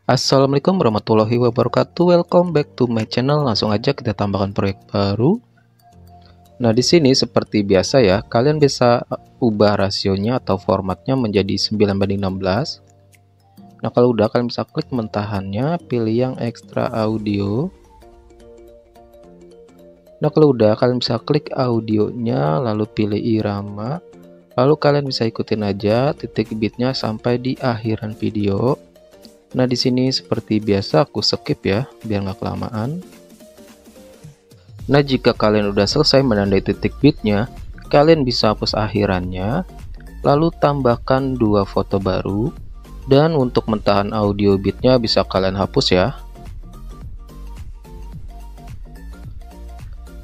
Assalamualaikum warahmatullahi wabarakatuh. Welcome back to my channel. Langsung aja kita tambahkan proyek baru. Nah, di sini seperti biasa ya, kalian bisa ubah rasionya atau formatnya menjadi 9:16. Nah, kalau udah kalian bisa klik mentahannya, pilih yang extra audio. Nah, kalau udah kalian bisa klik audionya, lalu pilih irama. Lalu kalian bisa ikutin aja titik bitnya sampai di akhiran video. Nah, di sini seperti biasa aku skip ya, biar nggak kelamaan. Nah, jika kalian udah selesai menandai titik bitnya, kalian bisa hapus akhirannya, lalu tambahkan dua foto baru, dan untuk mentahan audio bitnya bisa kalian hapus ya.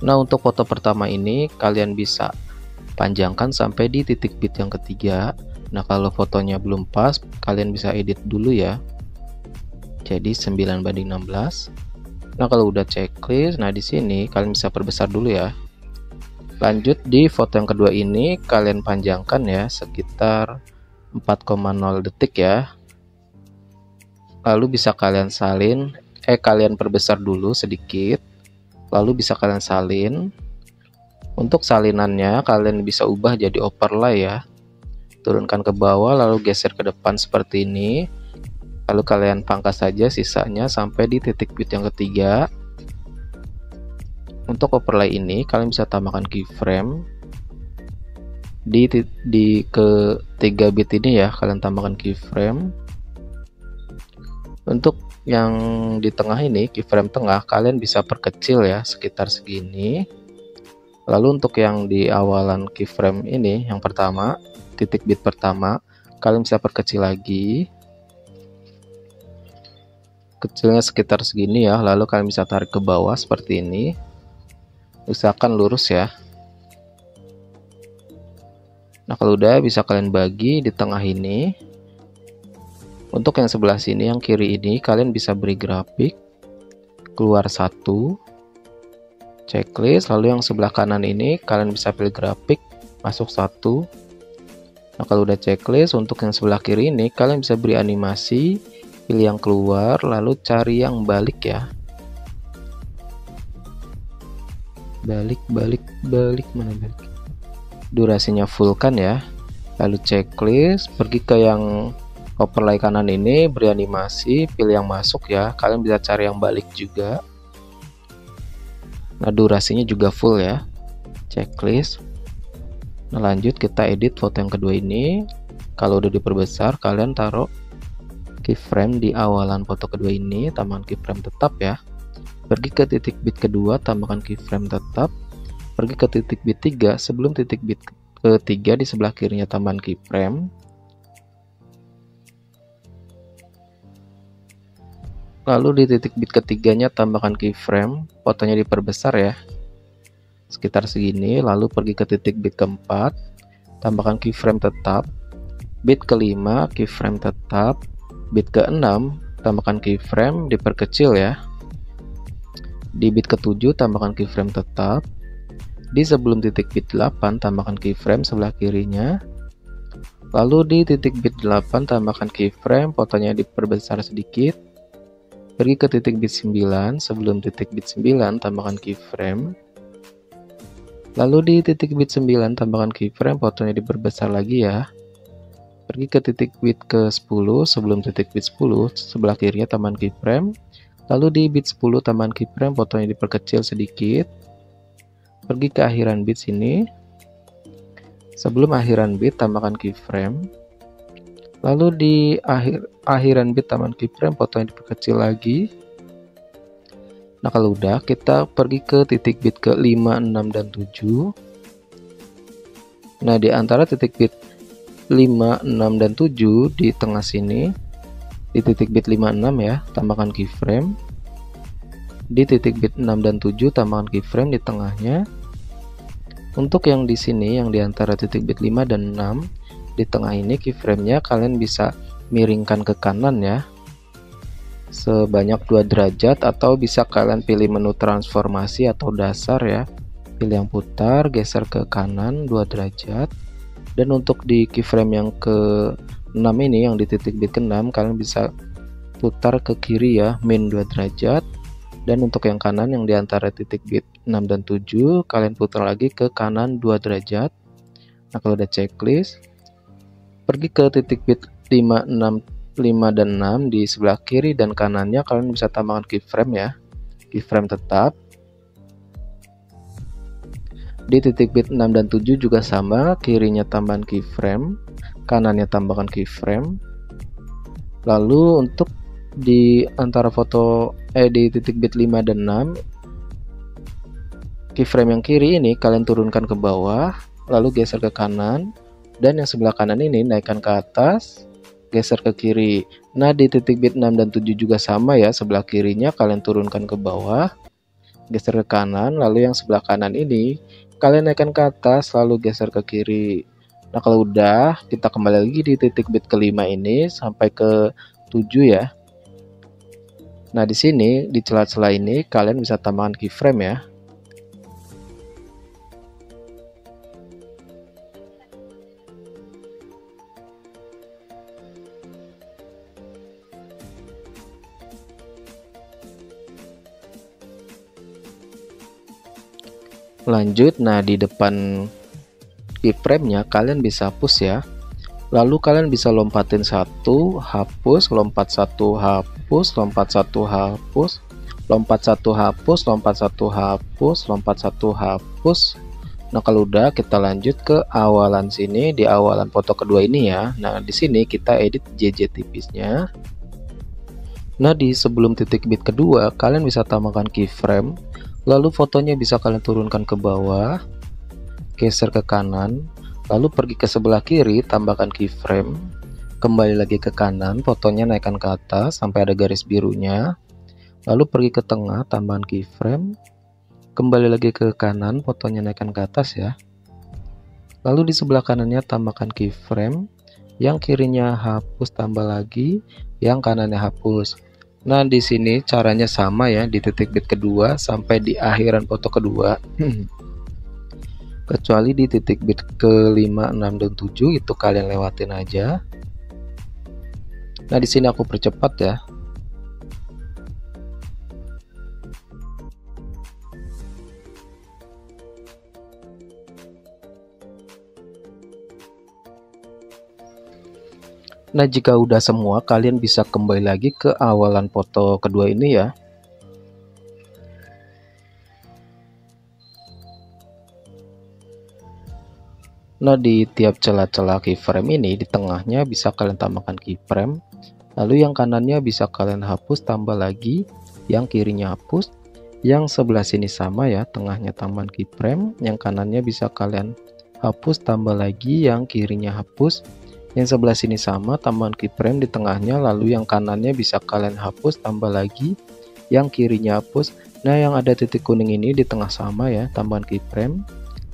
Nah, untuk foto pertama ini kalian bisa panjangkan sampai di titik bit yang ketiga. Nah, kalau fotonya belum pas, kalian bisa edit dulu ya. Jadi 9:16. Nah, kalau udah checklist, nah di sini kalian bisa perbesar dulu ya. Lanjut di foto yang kedua ini kalian panjangkan ya sekitar 4,0 detik ya. Lalu bisa kalian kalian perbesar dulu sedikit. Lalu bisa kalian salin. Untuk salinannya kalian bisa ubah jadi overlay ya. Turunkan ke bawah lalu geser ke depan seperti ini. Lalu kalian pangkas saja sisanya sampai di titik bit yang ketiga. Untuk overlay ini kalian bisa tambahkan keyframe di ketiga bit ini ya, kalian tambahkan keyframe. Untuk yang di tengah ini, keyframe tengah, kalian bisa perkecil ya sekitar segini. Lalu untuk yang di awalan keyframe ini, yang pertama, titik bit pertama, kalian bisa perkecil lagi. Kecilnya sekitar segini ya, lalu kalian bisa tarik ke bawah seperti ini. Usahakan lurus ya. Nah, kalau udah bisa kalian bagi di tengah ini. Untuk yang sebelah sini, yang kiri ini, kalian bisa beri grafik keluar satu, checklist. Lalu yang sebelah kanan ini kalian bisa pilih grafik masuk satu. Nah, kalau udah checklist, untuk yang sebelah kiri ini kalian bisa beri animasi, pilih yang keluar, lalu cari yang balik ya. Balik mana balik? Durasinya full kan ya. Lalu checklist, pergi ke yang overlay kanan ini, beri animasi, pilih yang masuk ya. Kalian bisa cari yang balik juga. Nah, durasinya juga full ya. Checklist. Nah, lanjut kita edit foto yang kedua ini. Kalau udah diperbesar, kalian taruh keyframe di awalan foto kedua ini, tambahkan keyframe tetap ya. Pergi ke titik bit kedua, tambahkan keyframe tetap. Pergi ke titik bit 3, sebelum titik bit ketiga di sebelah kirinya tambahkan keyframe. Lalu di titik bit ketiganya tambahkan keyframe, fotonya diperbesar ya. Sekitar segini, lalu pergi ke titik bit keempat, tambahkan keyframe tetap. Bit kelima, keyframe tetap. Bit ke-6, tambahkan keyframe, diperkecil ya. Di bit ke-7, tambahkan keyframe tetap. Di sebelum titik bit 8, tambahkan keyframe sebelah kirinya. Lalu di titik bit 8, tambahkan keyframe, fotonya diperbesar sedikit. Pergi ke titik bit 9, sebelum titik bit 9, tambahkan keyframe. Lalu di titik bit 9, tambahkan keyframe, fotonya diperbesar lagi ya. Pergi ke titik bit ke-10, sebelum titik bit 10, sebelah kirinya tambahkan keyframe. Lalu di bit 10 tambahkan keyframe, fotonya diperkecil sedikit. Pergi ke akhiran bit sini. Sebelum akhiran bit tambahkan keyframe. Lalu di akhiran bit tambahkan keyframe, fotonya diperkecil lagi. Nah, kalau udah, kita pergi ke titik bit ke 5, 6, dan 7. Nah, di antara titik bit 5, 6, dan 7 di tengah sini, di titik bit 5, 6 ya, tambahkan keyframe. Di titik bit 6 dan 7 tambahkan keyframe di tengahnya. Untuk yang di sini, yang di antara titik bit 5 dan 6 di tengah ini, keyframe-nya kalian bisa miringkan ke kanan ya, sebanyak 2 derajat, atau bisa kalian pilih menu transformasi atau dasar ya. Pilih yang putar, geser ke kanan 2 derajat. Dan untuk di keyframe yang ke 6 ini, yang di titik bit ke 6, kalian bisa putar ke kiri ya, min 2 derajat. Dan untuk yang kanan yang di antara titik bit 6 dan 7, kalian putar lagi ke kanan 2 derajat. Nah, kalau udah checklist, pergi ke titik bit 5, 6, 5 dan 6 di sebelah kiri dan kanannya kalian bisa tambahkan keyframe ya. Keyframe tetap. Di titik bit 6 dan 7 juga sama, kirinya tambahkan keyframe, kanannya tambahkan keyframe. Lalu untuk di antara foto di titik bit 5 dan 6, keyframe yang kiri ini kalian turunkan ke bawah, lalu geser ke kanan, dan yang sebelah kanan ini naikkan ke atas, geser ke kiri. Nah, di titik bit 6 dan 7 juga sama ya, sebelah kirinya kalian turunkan ke bawah, geser ke kanan, lalu yang sebelah kanan ini kalian naikkan ke atas, lalu geser ke kiri. Nah, kalau udah, kita kembali lagi di titik bit kelima ini sampai ke 7 ya. Nah, di sini di celah-celah ini kalian bisa tambahkan keyframe ya. Lanjut, nah di depan keyframe-nya kalian bisa hapus ya. Lalu kalian bisa lompatin satu, hapus, lompat satu, hapus, lompat satu, hapus, lompat satu, hapus, lompat satu, hapus, lompat satu, hapus. Nah, kalau udah, kita lanjut ke awalan sini, di awalan foto kedua ini ya. Nah, di sini kita edit JJ tipisnya. Nah, di sebelum titik bit kedua, kalian bisa tambahkan keyframe. Lalu fotonya bisa kalian turunkan ke bawah, geser ke kanan. Lalu pergi ke sebelah kiri, tambahkan keyframe, kembali lagi ke kanan, fotonya naikkan ke atas sampai ada garis birunya. Lalu pergi ke tengah, tambahkan keyframe, kembali lagi ke kanan, fotonya naikkan ke atas ya. Lalu di sebelah kanannya tambahkan keyframe, yang kirinya hapus tambah lagi, yang kanannya hapus. Nah, di sini caranya sama ya, di titik bit kedua sampai di akhiran foto kedua. Kecuali di titik bit ke 5, 6 dan 7 itu kalian lewatin aja. Nah, di sini aku percepat ya. Nah, jika udah semua, kalian bisa kembali lagi ke awalan foto kedua ini ya. Nah, di tiap celah-celah keyframe ini, di tengahnya bisa kalian tambahkan keyframe, lalu yang kanannya bisa kalian hapus tambah lagi, yang kirinya hapus, yang sebelah sini sama ya, tengahnya tambahan keyframe, yang kanannya bisa kalian hapus tambah lagi, yang kirinya hapus, yang sebelah sini sama, tambahan keyframe di tengahnya, lalu yang kanannya bisa kalian hapus tambah lagi, yang kirinya hapus. Nah, yang ada titik kuning ini di tengah sama ya, tambahan keyframe,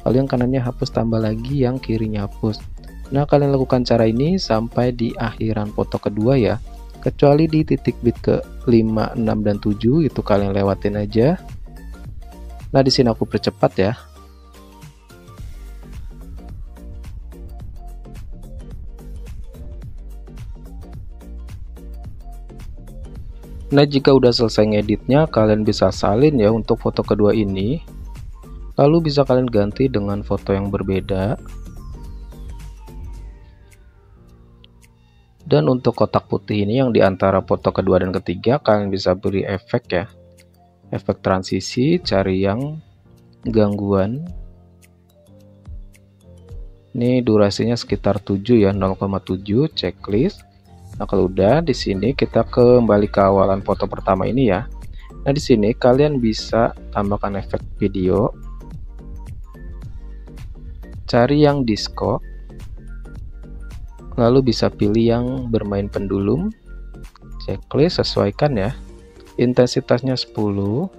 lalu yang kanannya hapus tambah lagi, yang kirinya hapus. Nah, kalian lakukan cara ini sampai di akhiran foto kedua ya, kecuali di titik bit ke 5, 6 dan 7 itu kalian lewatin aja. Nah, di sini aku percepat ya. Nah, jika udah selesai ngeditnya, kalian bisa salin ya untuk foto kedua ini. Lalu bisa kalian ganti dengan foto yang berbeda. Dan untuk kotak putih ini yang diantara foto kedua dan ketiga, kalian bisa beri efek ya. Efek transisi, cari yang gangguan. Ini durasinya sekitar 7 ya, 0,7 checklist. Nah, kalau udah di sini kita kembali ke awalan foto pertama ini ya. Nah, di sini kalian bisa tambahkan efek video. Cari yang disco, lalu bisa pilih yang bermain pendulum, checklist, sesuaikan ya, intensitasnya 10,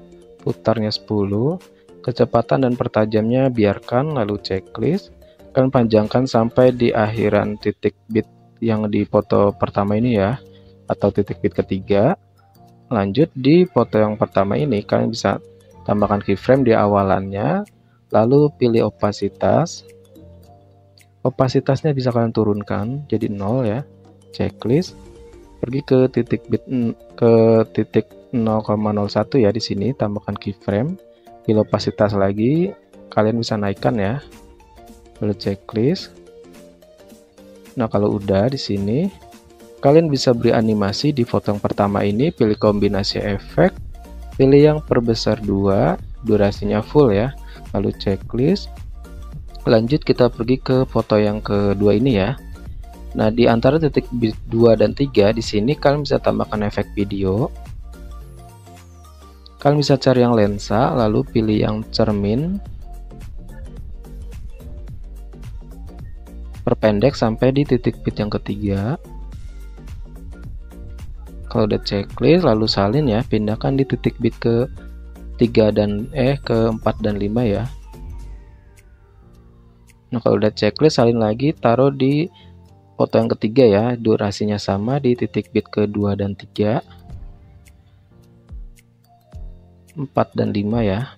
putarnya 10, kecepatan dan pertajamnya biarkan, lalu checklist, kalian panjangkan sampai di akhiran titik bit yang di foto pertama ini ya, atau titik bit ketiga. Lanjut di foto yang pertama ini, kalian bisa tambahkan keyframe di awalannya, lalu pilih opasitas. Opasitasnya bisa kalian turunkan jadi 0 ya, checklist. pergi ke titik bit ke titik 0,01 ya, di sini tambahkan keyframe, pilih opasitas lagi, kalian bisa naikkan ya, lalu checklist. Nah, kalau udah di sini kalian bisa beri animasi di foto yang pertama ini, pilih kombinasi efek, pilih yang perbesar 2, durasinya full ya, lalu checklist. Lanjut kita pergi ke foto yang kedua ini ya. Nah, di antara titik bit 2 dan 3 di sini kalian bisa tambahkan efek video. Kalian bisa cari yang lensa, lalu pilih yang cermin. Perpendek sampai di titik bit yang ketiga. Kalau udah checklist, lalu salin ya, pindahkan di titik bit ke 3 dan ke 4 dan 5 ya. Nah, kalau udah checklist, salin lagi, taruh di foto yang ketiga ya, durasinya sama di titik bit ke 2 dan 3, 4 dan 5 ya.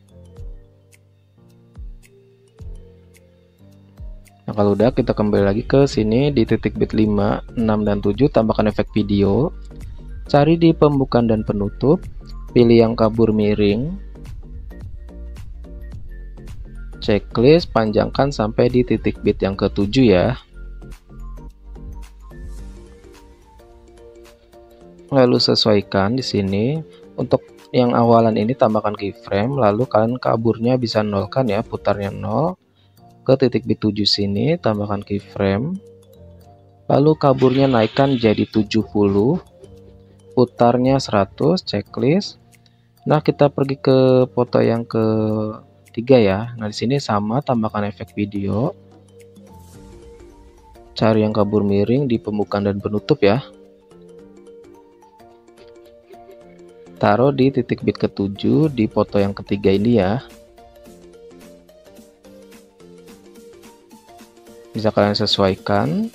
Nah, kalau udah, kita kembali lagi ke sini di titik bit 5, 6 dan 7, tambahkan efek video. Cari di pembukaan dan penutup, pilih yang kabur miring. Checklist, panjangkan sampai di titik bit yang ke-7 ya. Lalu sesuaikan di sini. Untuk yang awalan ini tambahkan keyframe, lalu kalian kaburnya bisa nolkan ya, putarnya 0. Ke titik bit 7 sini tambahkan keyframe, lalu kaburnya naikkan jadi 70, putarnya 100, checklist. Nah, kita pergi ke foto yang ketiga ya. Nah, di sini sama, tambahkan efek video, cari yang kabur miring di pembukaan dan penutup ya, taruh di titik bit ke-7 di foto yang ketiga ini ya. Bisa kalian sesuaikan,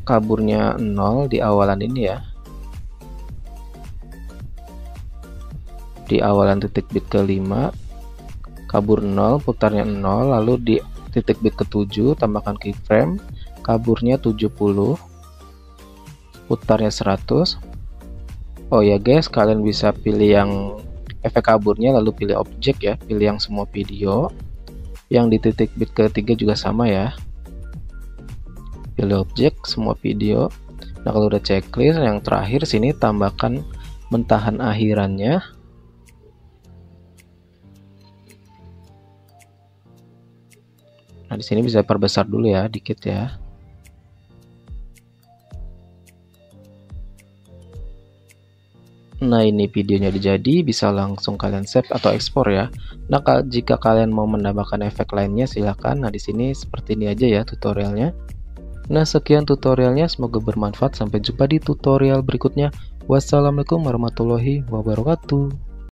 kaburnya 0 di awalan ini ya, di awalan titik bit ke-5 kabur 0, putarnya 0, lalu di titik bit ke-7 tambahkan keyframe, kaburnya 70, putarnya 100. Oh ya guys, kalian bisa pilih yang efek kaburnya, lalu pilih objek ya, pilih yang semua video. Yang di titik bit ketiga juga sama ya, pilih objek semua video. Nah, kalau udah checklist, yang terakhir sini tambahkan mentahan akhirannya. Nah, di sini bisa perbesar dulu ya, dikit ya. Nah, ini videonya udah jadi, bisa langsung kalian save atau ekspor ya. Nah, jika kalian mau menambahkan efek lainnya silahkan. Nah, di sini seperti ini aja ya tutorialnya. Nah, sekian tutorialnya, semoga bermanfaat. Sampai jumpa di tutorial berikutnya. Wassalamualaikum warahmatullahi wabarakatuh.